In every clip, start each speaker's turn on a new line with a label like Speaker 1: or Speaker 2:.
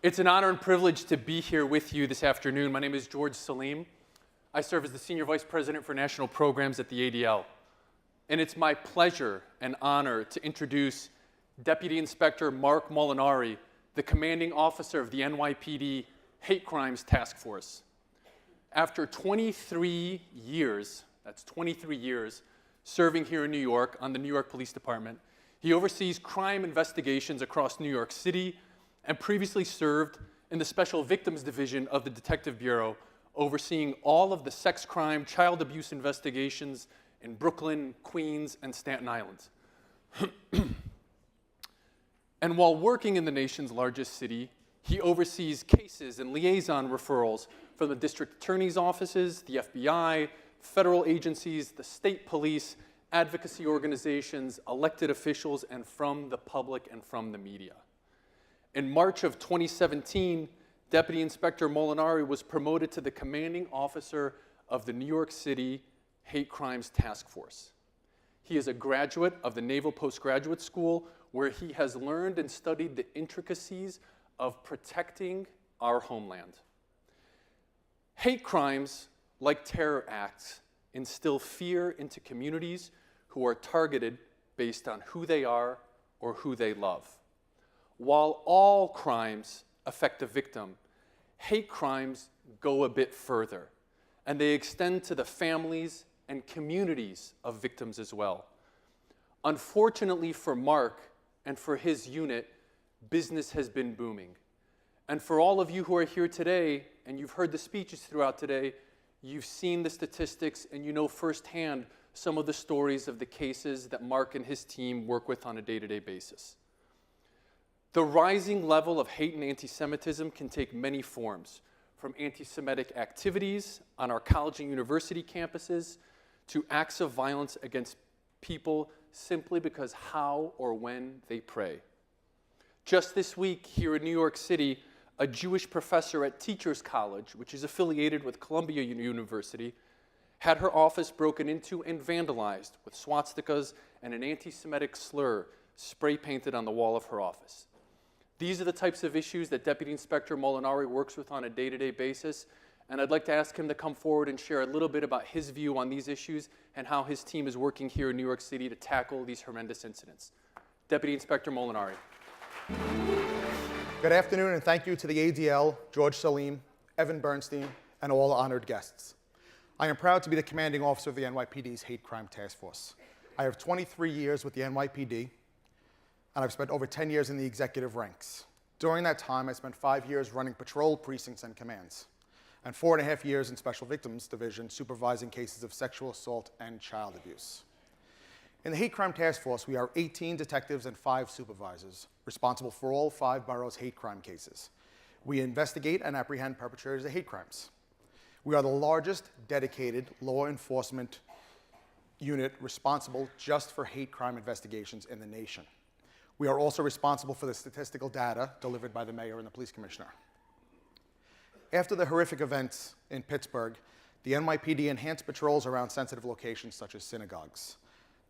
Speaker 1: It's an honor and privilege to be here with you this afternoon. My name is George Salim. I serve as the Senior Vice President for National Programs at the ADL. And it's my pleasure and honor to introduce Deputy Inspector Mark Molinari, the commanding officer of the NYPD Hate Crimes Task Force. After 23 years, that's 23 years, serving here in New York on the New York Police Department, he oversees crime investigations across New York City and previously served in the Special Victims Division of the Detective Bureau, overseeing all of the sex crime, child abuse investigations in Brooklyn, Queens, and Staten Island. And while working in the nation's largest city, he oversees cases and liaison referrals from the district attorney's offices, the FBI, federal agencies, the state police, advocacy organizations, elected officials, and from the public and from the media. In March of 2017, Deputy Inspector Molinari was promoted to the commanding officer of the New York City Hate Crimes Task Force. He is a graduate of the Naval Postgraduate School, where he has learned and studied the intricacies of protecting our homeland. Hate crimes, like terror acts, instill fear into communities who are targeted based on who they are or who they love. While all crimes affect the victim, hate crimes go a bit further, and they extend to the families and communities of victims as well. Unfortunately for Mark and for his unit, business has been booming. And for all of you who are here today, and you've heard the speeches throughout today, you've seen the statistics and you know firsthand some of the stories of the cases that Mark and his team work with on a day-to-day basis. The rising level of hate and anti-Semitism can take many forms, from anti-Semitic activities on our college and university campuses to acts of violence against people simply because how or when they pray. Just this week here in New York City, a Jewish professor at Teachers College, which is affiliated with Columbia University, had her office broken into and vandalized with swastikas and an anti-Semitic slur spray painted on the wall of her office. These are the types of issues that Deputy Inspector Molinari works with on a day-to-day basis, and I'd like to ask him to come forward and share a little bit about his view on these issues and how his team is working here in New York City to tackle these horrendous incidents. Deputy Inspector Molinari.
Speaker 2: Good afternoon, and thank you to the ADL, George Salim, Evan Bernstein, and all honored guests. I am proud to be the commanding officer of the NYPD's Hate Crime Task Force. I have 23 years with the NYPD, and I've spent over 10 years in the executive ranks. During that time, I spent 5 years running patrol precincts and commands, and 4.5 years in Special Victims Division supervising cases of sexual assault and child abuse. In the Hate Crime Task Force, we are 18 detectives and 5 supervisors, responsible for all 5 boroughs' hate crime cases. We investigate and apprehend perpetrators of hate crimes. We are the largest dedicated law enforcement unit responsible just for hate crime investigations in the nation. We are also responsible for the statistical data delivered by the mayor and the police commissioner. After the horrific events in Pittsburgh, the NYPD enhanced patrols around sensitive locations such as synagogues.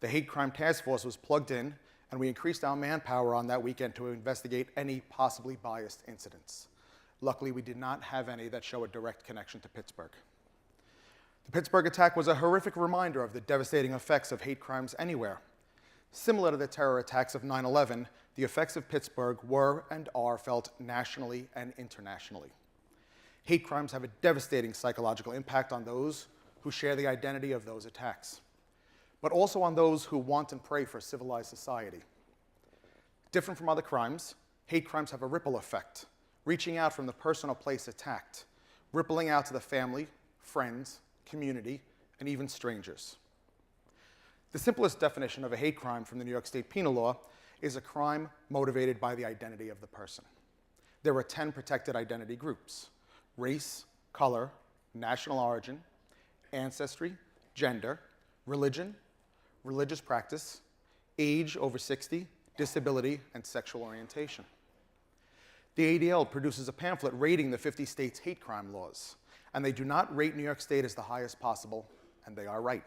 Speaker 2: The Hate Crime Task Force was plugged in, and we increased our manpower on that weekend to investigate any possibly biased incidents. Luckily, we did not have any that show a direct connection to Pittsburgh. The Pittsburgh attack was a horrific reminder of the devastating effects of hate crimes anywhere. Similar to the terror attacks of 9/11, the effects of Pittsburgh were and are felt nationally and internationally. Hate crimes have a devastating psychological impact on those who share the identity of those attacks, but also on those who want and pray for a civilized society. Different from other crimes, hate crimes have a ripple effect, reaching out from the person or place attacked, rippling out to the family, friends, community, and even strangers. The simplest definition of a hate crime from the New York State Penal Law is a crime motivated by the identity of the person. There are 10 protected identity groups: race, color, national origin, ancestry, gender, religion, religious practice, age over 60, disability, and sexual orientation. The ADL produces a pamphlet rating the 50 states' hate crime laws, and they do not rate New York State as the highest possible, and they are right.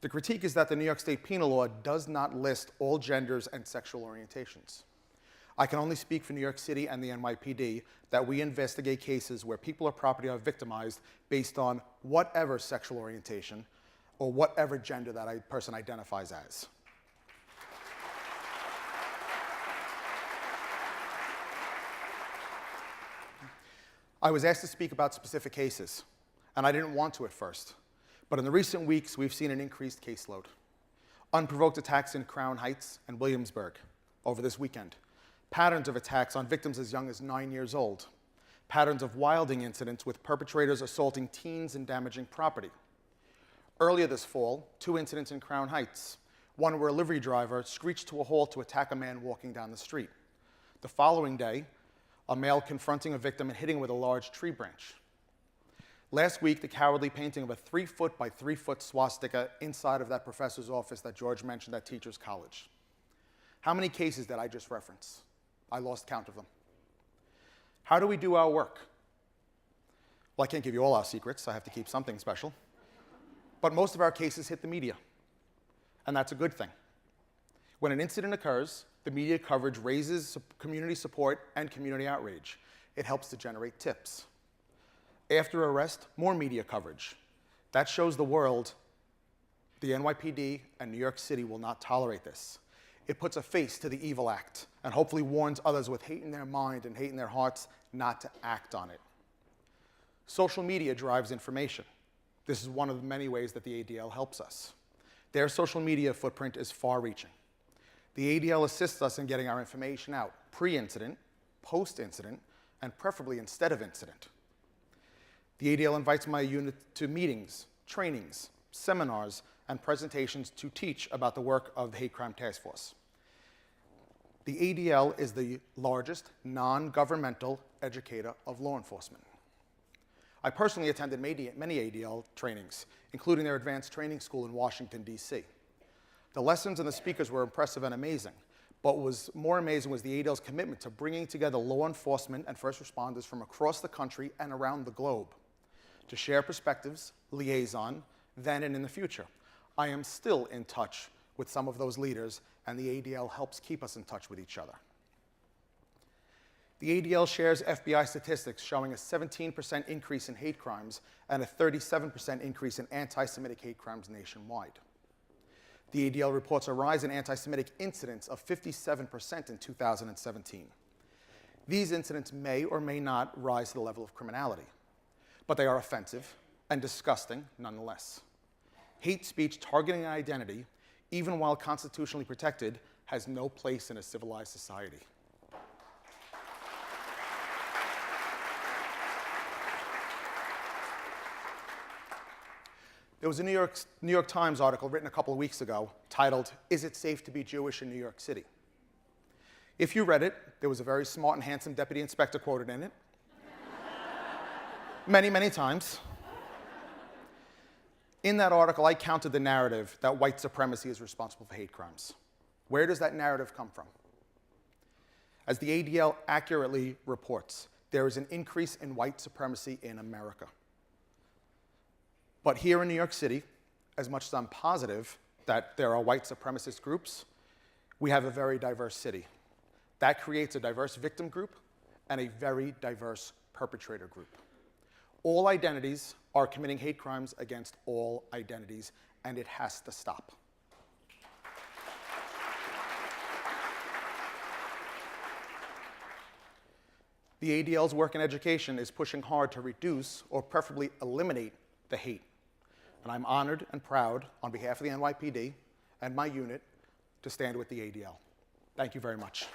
Speaker 2: The critique is that the New York State Penal Law does not list all genders and sexual orientations. I can only speak for New York City and the NYPD that we investigate cases where people or property are victimized based on whatever sexual orientation or whatever gender that a person identifies as. I was asked to speak about specific cases, and I didn't want to at first. But in the recent weeks, we've seen an increased caseload. Unprovoked attacks in Crown Heights and Williamsburg over this weekend. Patterns of attacks on victims as young as 9 years old. Patterns of wilding incidents with perpetrators assaulting teens and damaging property. Earlier this fall, 2 incidents in Crown Heights. One where a livery driver screeched to a halt to attack a man walking down the street. The following day, a male confronting a victim and hitting him with a large tree branch. Last week, the cowardly painting of a 3-foot by 3-foot swastika inside of that professor's office that George mentioned at Teachers College. How many cases did I just reference? I lost count of them. How do we do our work? Well, I can't give you all our secrets. I have to keep something special. But most of our cases hit the media, and that's a good thing. When an incident occurs, the media coverage raises community support and community outrage. It helps to generate tips. After arrest, more media coverage. That shows the world the NYPD and New York City will not tolerate this. It puts a face to the evil act and hopefully warns others with hate in their mind and hate in their hearts not to act on it. Social media drives information. This is one of the many ways that the ADL helps us. Their social media footprint is far-reaching. The ADL assists us in getting our information out pre-incident, post-incident, and preferably instead of incident. The ADL invites my unit to meetings, trainings, seminars, and presentations to teach about the work of the Hate Crime Task Force. The ADL is the largest non-governmental educator of law enforcement. I personally attended many ADL trainings, including their advanced training school in Washington, D.C. The lessons and the speakers were impressive and amazing, but what was more amazing was the ADL's commitment to bringing together law enforcement and first responders from across the country and around the globe to share perspectives, liaison, then and in the future. I am still in touch with some of those leaders, and the ADL helps keep us in touch with each other. The ADL shares FBI statistics showing a 17% increase in hate crimes and a 37% increase in anti-Semitic hate crimes nationwide. The ADL reports a rise in anti-Semitic incidents of 57% in 2017. These incidents may or may not rise to the level of criminality, but they are offensive and disgusting nonetheless. Hate speech targeting an identity, even while constitutionally protected, has no place in a civilized society. There was a New York Times article written a couple of weeks ago titled, "Is it safe to be Jewish in New York City?" If you read it, there was a very smart and handsome deputy inspector quoted in it. Many, many times. In that article, I counted the narrative that white supremacy is responsible for hate crimes. Where does that narrative come from? As the ADL accurately reports, there is an increase in white supremacy in America. But here in New York City, as much as I'm positive that there are white supremacist groups, we have a very diverse city. That creates a diverse victim group and a very diverse perpetrator group. All identities are committing hate crimes against all identities, and it has to stop. The ADL's work in education is pushing hard to reduce or preferably eliminate the hate. And I'm honored and proud, on behalf of the NYPD and my unit, to stand with the ADL. Thank you very much.